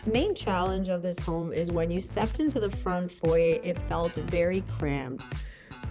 The main challenge of this home is when you stepped into the front foyer, it felt very cramped.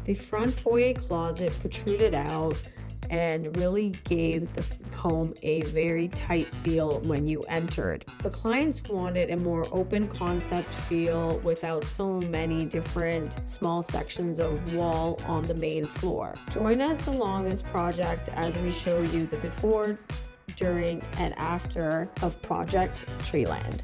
The front foyer closet protruded out and really gave the home a very tight feel when you entered. The clients wanted a more open concept feel without so many different small sections of wall on the main floor. Join us along this project as we show you the before, during, and after of Project Treeland.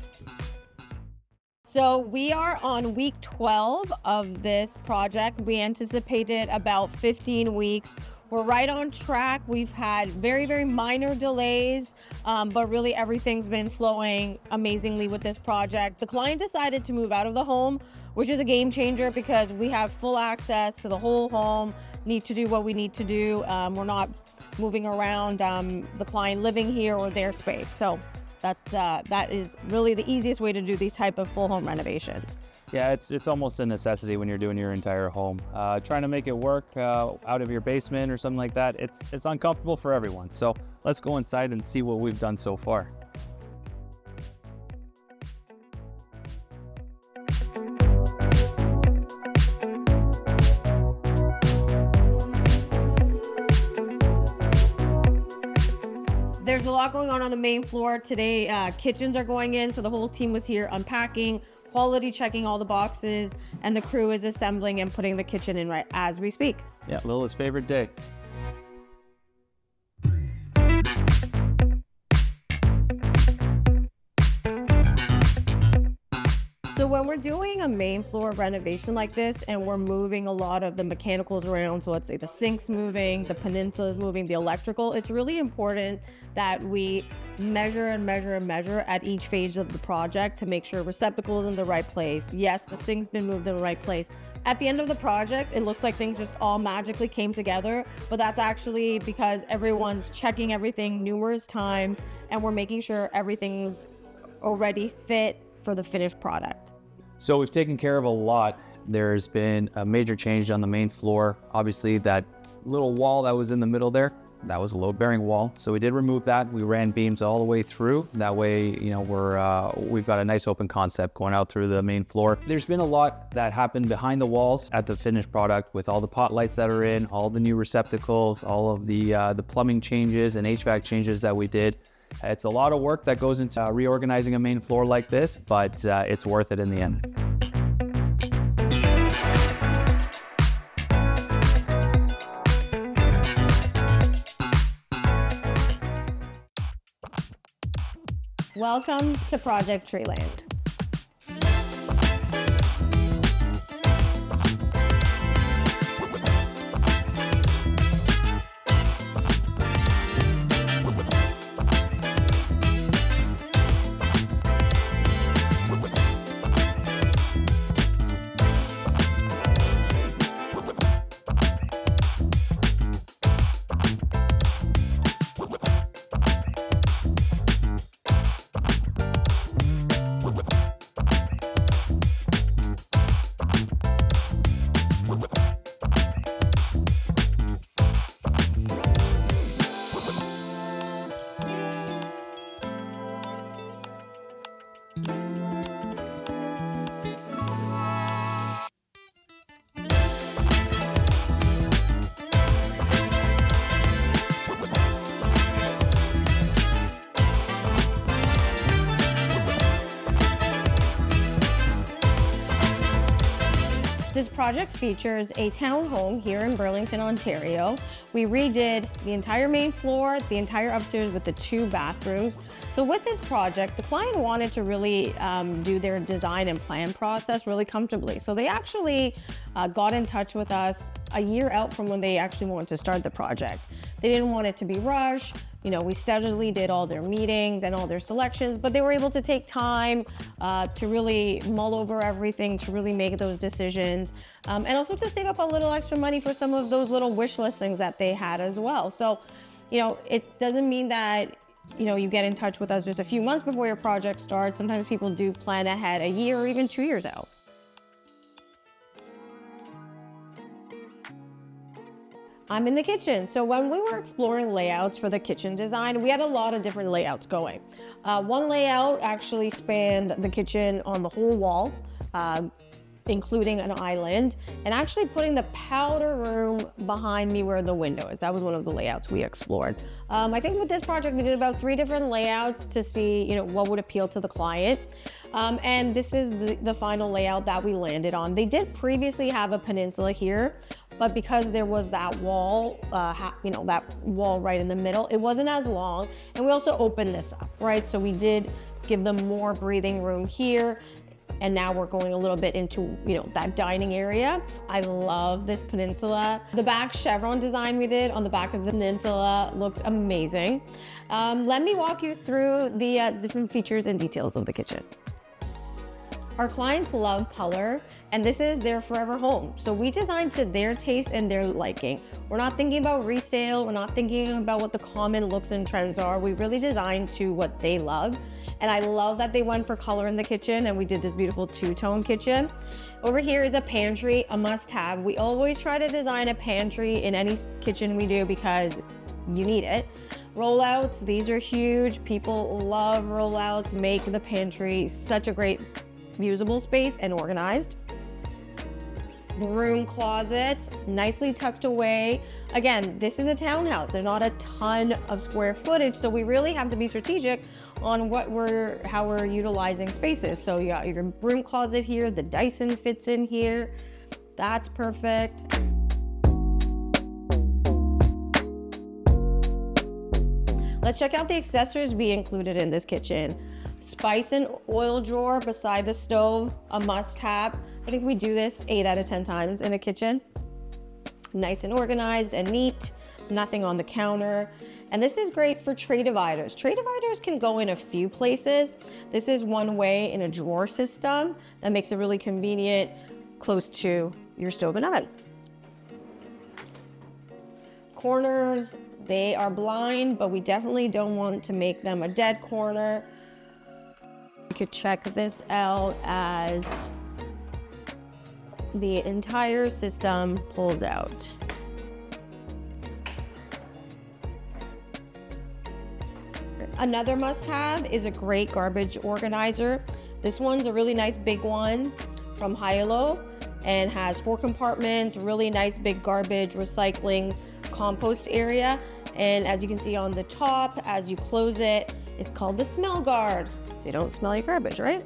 So we are on week 12 of this project. We anticipated about 15 weeks. We're right on track. We've had very, very minor delays, but really everything's been flowing amazingly with this project. The client decided to move out of the home, which is a game changer because we have full access to the whole home, need to do what we need to do. We're not moving around the client living here or their space. So that is really the easiest way to do these type of full home renovations. Yeah, it's almost a necessity when you're doing your entire home. Trying to make it work out of your basement or something like that, it's uncomfortable for everyone. So let's go inside and see what we've done so far. There's a lot going on the main floor today. Kitchens are going in, so the whole team was here unpacking, quality checking all the boxes, and the crew is assembling and putting the kitchen in right as we speak. Yeah, Lila's favorite day. So when we're doing a main floor renovation like this and we're moving a lot of the mechanicals around, so let's say the sink's moving, the peninsula is moving, the electrical, it's really important that we measure and measure and measure at each phase of the project to make sure receptacles in the right place. Yes, the sink's been moved in the right place. At the end of the project, it looks like things just all magically came together, but that's actually because everyone's checking everything numerous times and we're making sure everything's already fit for the finished product. So we've taken care of a lot. There's been a major change on the main floor. Obviously that little wall that was in the middle there, that was a load-bearing wall. So we did remove that. We ran beams all the way through. That way, you know, we've got a nice open concept going out through the main floor. There's been a lot that happened behind the walls at the finished product with all the pot lights that are in, all the new receptacles, all of the plumbing changes and HVAC changes that we did. It's a lot of work that goes into reorganizing a main floor like this, but it's worth it in the end. Welcome to Project Treeland. This project features a townhome here in Burlington, Ontario. We redid the entire main floor, the entire upstairs with the 2 bathrooms. So with this project, the client wanted to really do their design and plan process really comfortably. So they actually got in touch with us a year out from when they actually wanted to start the project. They didn't want it to be rushed. You know, we steadily did all their meetings and all their selections, but they were able to take time to really mull over everything, to really make those decisions, and also to save up a little extra money for some of those little wish listings that they had as well. So, you know, it doesn't mean that, you know, you get in touch with us just a few months before your project starts. Sometimes people do plan ahead a year or even 2 years out. I'm in the kitchen. So when we were exploring layouts for the kitchen design, we had a lot of different layouts going. One layout actually spanned the kitchen on the whole wall, including an island, and actually putting the powder room behind me where the window is. That was one of the layouts we explored. I think with this project, we did about 3 different layouts to see, what would appeal to the client. And this is the final layout that we landed on. They did previously have a peninsula here, but because there was that wall, that wall right in the middle, it wasn't as long. And we also opened this up, right? So we did give them more breathing room here. And now we're going a little bit into, that dining area. I love this peninsula. The back chevron design we did on the back of the peninsula looks amazing. Let me walk you through the different features and details of the kitchen. Our clients love color, and this is their forever home. So we designed to their taste and their liking. We're not thinking about resale. We're not thinking about what the common looks and trends are. We really designed to what they love. And I love that they went for color in the kitchen, and we did this beautiful 2-tone kitchen. Over here is a pantry, a must-have. We always try to design a pantry in any kitchen we do because you need it. Rollouts, these are huge. People love rollouts, make the pantry such a great usable space and organized. Broom closet, nicely tucked away. Again, this is a townhouse. There's not a ton of square footage, so we really have to be strategic on how we're utilizing spaces. So you got your broom closet here, the Dyson fits in here. That's perfect. Let's check out the accessories we included in this kitchen. Spice and oil drawer beside the stove, a must-have. I think we do this 8 out of 10 times in a kitchen. Nice and organized and neat, nothing on the counter. And this is great for tray dividers. Tray dividers can go in a few places. This is one way in a drawer system that makes it really convenient close to your stove and oven. Corners, they are blind, but we definitely don't want to make them a dead corner. You could check this out as the entire system pulls out. Another must-have is a great garbage organizer. This one's a really nice big one from Hilo and has 4 compartments, really nice big garbage, recycling, compost area. And as you can see on the top, as you close it, it's called the smell guard. So you don't smell your garbage, right?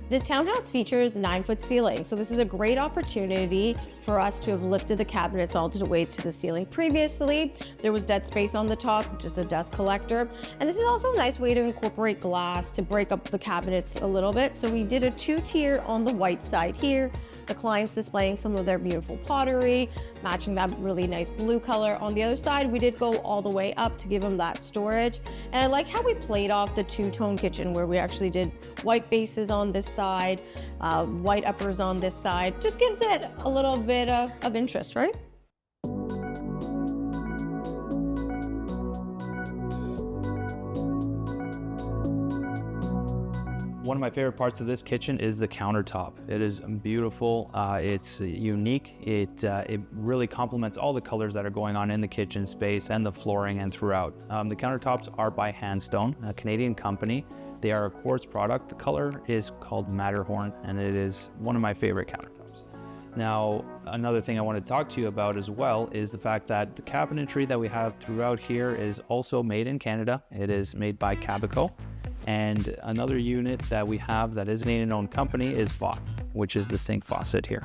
This townhouse features 9-foot ceiling, so this is a great opportunity for us to have lifted the cabinets all the way to the ceiling. Previously, there was dead space on the top, just a dust collector. And this is also a nice way to incorporate glass to break up the cabinets a little bit. So we did a 2-tier on the white side here. The client's displaying some of their beautiful pottery, matching that really nice blue color. On the other side, we did go all the way up to give them that storage. And I like how we played off the 2-tone kitchen where we actually did white bases on this side, white uppers on this side. Just gives it a little bit of interest, right? One of my favorite parts of this kitchen is the countertop. It is beautiful, it's unique, it really complements all the colors that are going on in the kitchen space and the flooring and throughout. The countertops are by Handstone, a Canadian company. They are a quartz product. The color is called Matterhorn, and it is one of my favorite countertops. Now, another thing I want to talk to you about as well is the fact that the cabinetry that we have throughout here is also made in Canada. It is made by Cabico. And another unit that we have that is an Canadian-owned company is Bot, which is the sink faucet here.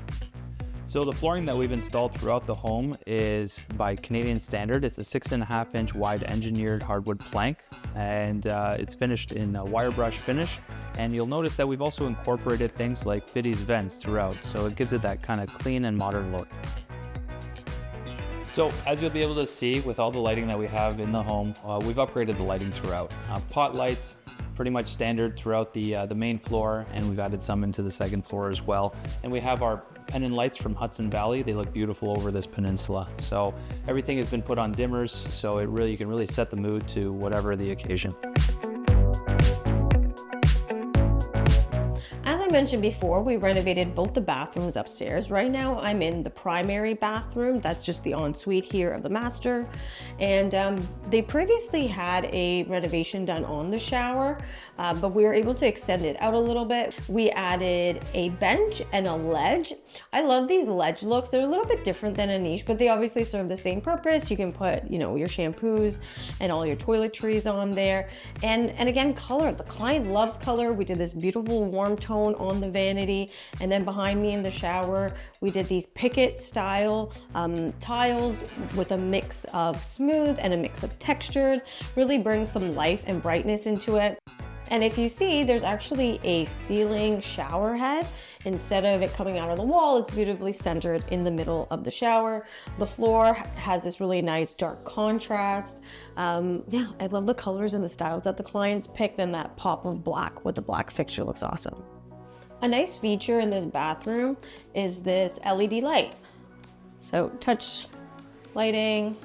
So the flooring that we've installed throughout the home is by Canadian standard. It's a 6.5-inch wide engineered hardwood plank, and it's finished in a wire brush finish. And you'll notice that we've also incorporated things like Biddy's vents throughout, so it gives it that kind of clean and modern look. So as you'll be able to see with all the lighting that we have in the home, we've upgraded the lighting throughout. Pot lights, pretty much standard throughout the main floor, and we've added some into the second floor as well. And we have our pendant lights from Hudson Valley. They look beautiful over this peninsula. So everything has been put on dimmers, so you can really set the mood to whatever the occasion. As I mentioned before, we renovated both the bathrooms upstairs. Right now I'm in the primary bathroom. That's just the ensuite here of the master. And they previously had a renovation done on the shower, but we were able to extend it out a little bit. We added a bench and a ledge. I love these ledge looks. They're a little bit different than a niche, but they obviously serve the same purpose. You can put, you know, your shampoos and all your toiletries on there. And again, color. The client loves color. We did this beautiful warm tone on the vanity, and then behind me in the shower we did these picket style tiles with a mix of smooth and a mix of textured. Really brings some life and brightness into it. And if you see, there's actually a ceiling shower head. Instead of it coming out of the wall, it's beautifully centered in the middle of the shower. The floor has this really nice dark contrast. Yeah, I love the colors and the styles that the clients picked, and that pop of black with the black fixture looks awesome. A nice feature in this bathroom is this LED light. So touch lighting,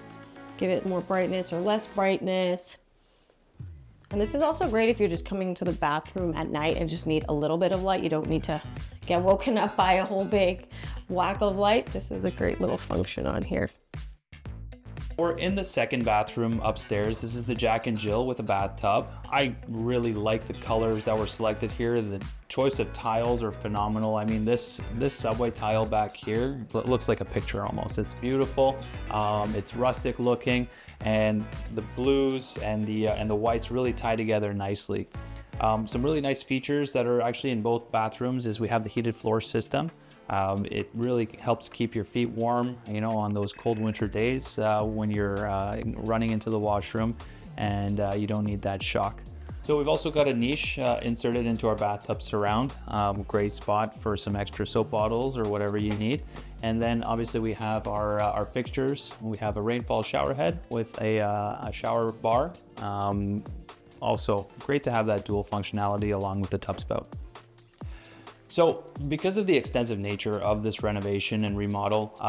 give it more brightness or less brightness. And this is also great if you're just coming to the bathroom at night and just need a little bit of light. You don't need to get woken up by a whole big whack of light. This is a great little function on here. We're in the second bathroom upstairs. This is the Jack and Jill with a bathtub. I really like the colors that were selected here. The choice of tiles are phenomenal. I mean, this subway tile back here, it looks like a picture almost. It's beautiful. It's rustic looking, and the blues and the whites really tie together nicely. Some really nice features that are actually in both bathrooms is we have the heated floor system. It really helps keep your feet warm, you know, on those cold winter days when you're running into the washroom, and you don't need that shock. So we've also got a niche inserted into our bathtub surround. Great spot for some extra soap bottles or whatever you need. And then obviously we have our fixtures. We have a rainfall shower head with a shower bar. Also great to have that dual functionality along with the tub spout. So because of the extensive nature of this renovation and remodel,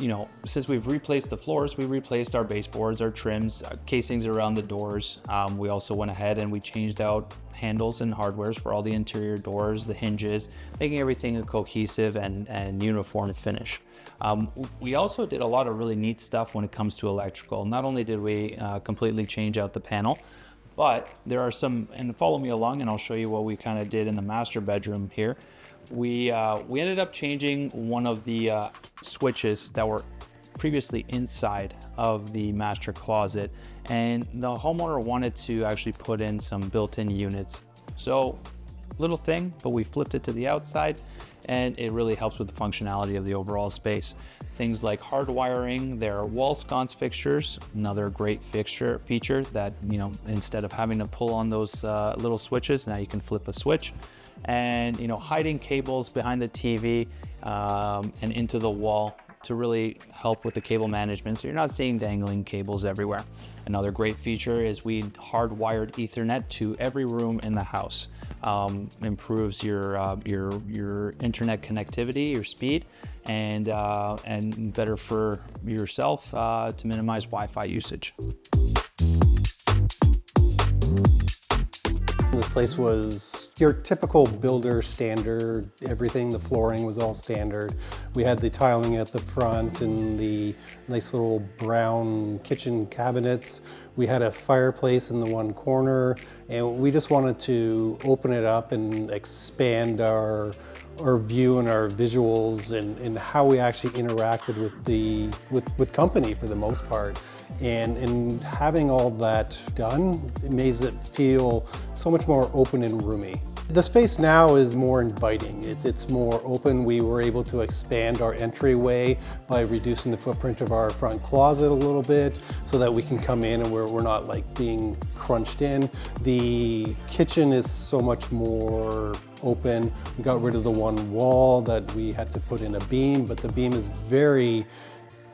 you know, since we've replaced the floors, we replaced our baseboards, our trims, casings around the doors. We also went ahead and we changed out handles and hardwares for all the interior doors, the hinges, making everything a cohesive and uniform finish. We also did a lot of really neat stuff when it comes to electrical. Not only did we completely change out the panel, but there are some, and follow me along and I'll show you what we kind of did in the master bedroom here. We ended up changing one of the switches that were previously inside of the master closet, and the homeowner wanted to actually put in some built-in units. So little thing, but we flipped it to the outside, and it really helps with the functionality of the overall space. Things like hard wiring, their wall sconce fixtures, another great feature that, you know, instead of having to pull on those little switches, now you can flip a switch. And, you know, hiding cables behind the TV and into the wall to really help with the cable management, so you're not seeing dangling cables everywhere. Another great feature is we hardwired Ethernet to every room in the house. Improves your internet connectivity, your speed, and better for yourself to minimize Wi-Fi usage. This place was your typical builder standard, everything, the flooring was all standard. We had the tiling at the front and the nice little brown kitchen cabinets. We had a fireplace in the one corner, and we just wanted to open it up and expand our view and our visuals and how we actually interacted with company for the most part. And having all that done, it makes it feel so much more open and roomy. The space now is more inviting. It's more open. We were able to expand our entryway by reducing the footprint of our front closet a little bit so that we can come in and we're not like being crunched in. The kitchen is so much more open. We got rid of the one wall that we had to put in a beam, but the beam is very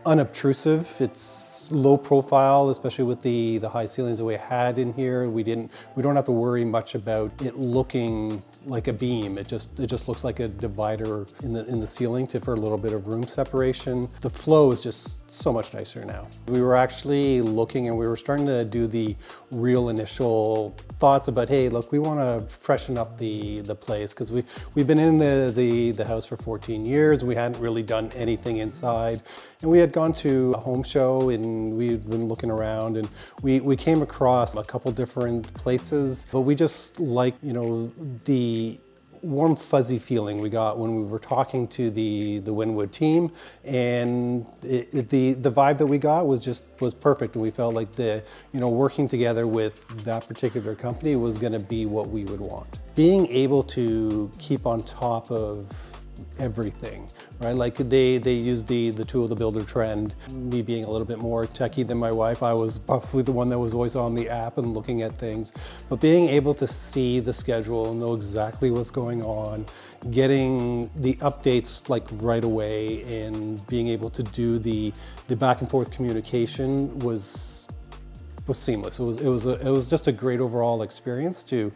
unobtrusive. It's it's low profile, especially with the high ceilings that we had in here. We don't have to worry much about it looking like a beam. It just looks like a divider in the ceiling for a little bit of room separation. The flow is just so much nicer now. We were actually looking and we were starting to do the real initial thoughts about, hey, look, we want to freshen up the place, because we've been in the house for 14 years. We hadn't really done anything inside, and we had gone to a home show and we'd been looking around, and we came across a couple different places, but we just like, you know, the warm fuzzy feeling we got when we were talking to the Wynwood team, and the vibe that we got was perfect, and we felt like working together with that particular company was going to be what we would want. Being able to keep on top of everything, right? Like they use the tool of the builder trend. Me being a little bit more techie than my wife, I was probably the one that was always on the app and looking at things. But being able to see the schedule, know exactly what's going on, getting the updates like right away, and being able to do the back and forth communication was seamless. It was just a great overall experience to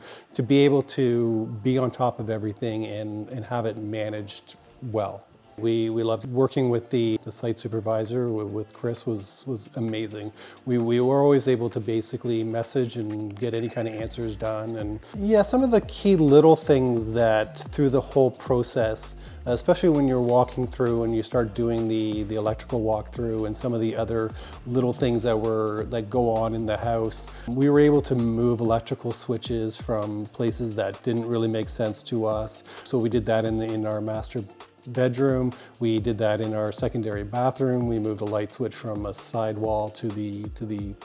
be able to be on top of everything and have it managed well. We loved working with the site supervisor, with Chris, was amazing. We were always able to basically message and get any kind of answers done. And yeah, some of the key little things that through the whole process, especially when you're walking through and you start doing the electrical walkthrough and some of the other little things that go on in the house, we were able to move electrical switches from places that didn't really make sense to us. So we did that in our master bedroom. We did that in our secondary bathroom. We moved a light switch from a side wall to the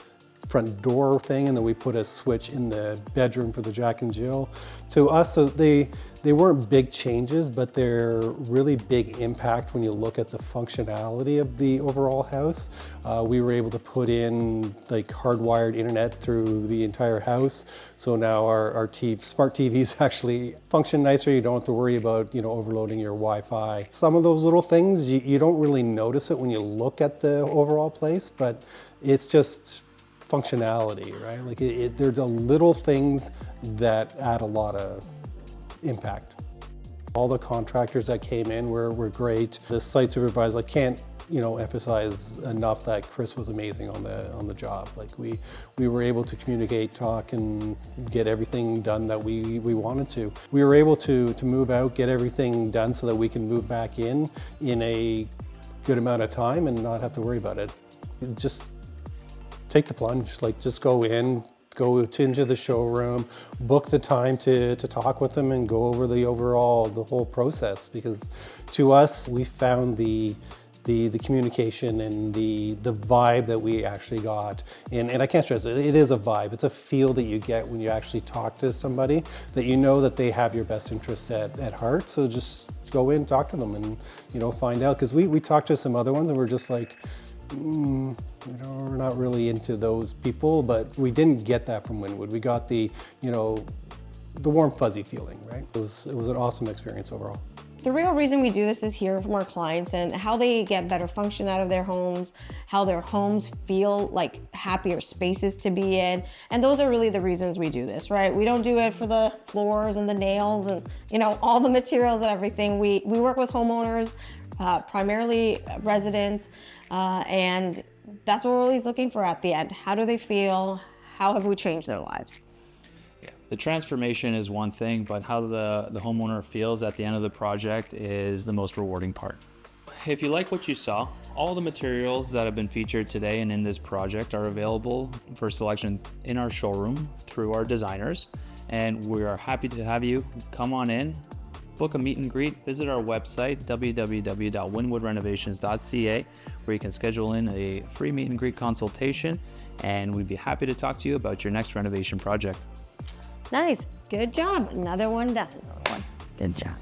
front door thing, and then we put a switch in the bedroom for the Jack and Jill. To us, so they weren't big changes, but they're really big impact when you look at the functionality of the overall house. We were able to put in like hardwired internet through the entire house. So now our smart TVs actually function nicer. You don't have to worry about, overloading your Wi-Fi. Some of those little things, you don't really notice it when you look at the overall place, but it's just functionality, right? Like there's the little things that add a lot of impact. All the contractors that came in were great. The site supervisor, I can't emphasize enough that Chris was amazing on the job. Like we were able to communicate, talk, and get everything done that we wanted to. We were able to move out, get everything done so that we can move back in a good amount of time and not have to worry about it. Just take the plunge, like just go into the showroom, book the time to talk with them and go over the whole process, because to us, we found the communication and the vibe that we actually got. And I can't stress it, it is a vibe. It's a feel that you get when you actually talk to somebody, that you know that they have your best interest at heart. So just go in, talk to them and, find out. Because we talked to some other ones and we're just like, we're not really into those people, but we didn't get that from Wynwood. We got the warm fuzzy feeling, right? It was an awesome experience overall. The real reason we do this is hear from our clients and how they get better function out of their homes, how their homes feel like happier spaces to be in. And those are really the reasons we do this, right? We don't do it for the floors and the nails and, all the materials and everything. We work with homeowners, primarily residents, and that's what we're always looking for at the end. How do they feel? How have we changed their lives? Yeah. The transformation is one thing, but how the homeowner feels at the end of the project is the most rewarding part. If you like what you saw, all the materials that have been featured today and in this project are available for selection in our showroom through our designers, and we are happy to have you come on in, book a meet and greet, visit our website, www.wynwoodrenovations.ca, where you can schedule in a free meet and greet consultation, and we'd be happy to talk to you about your next renovation project. Nice, good job. Another one done. Good job.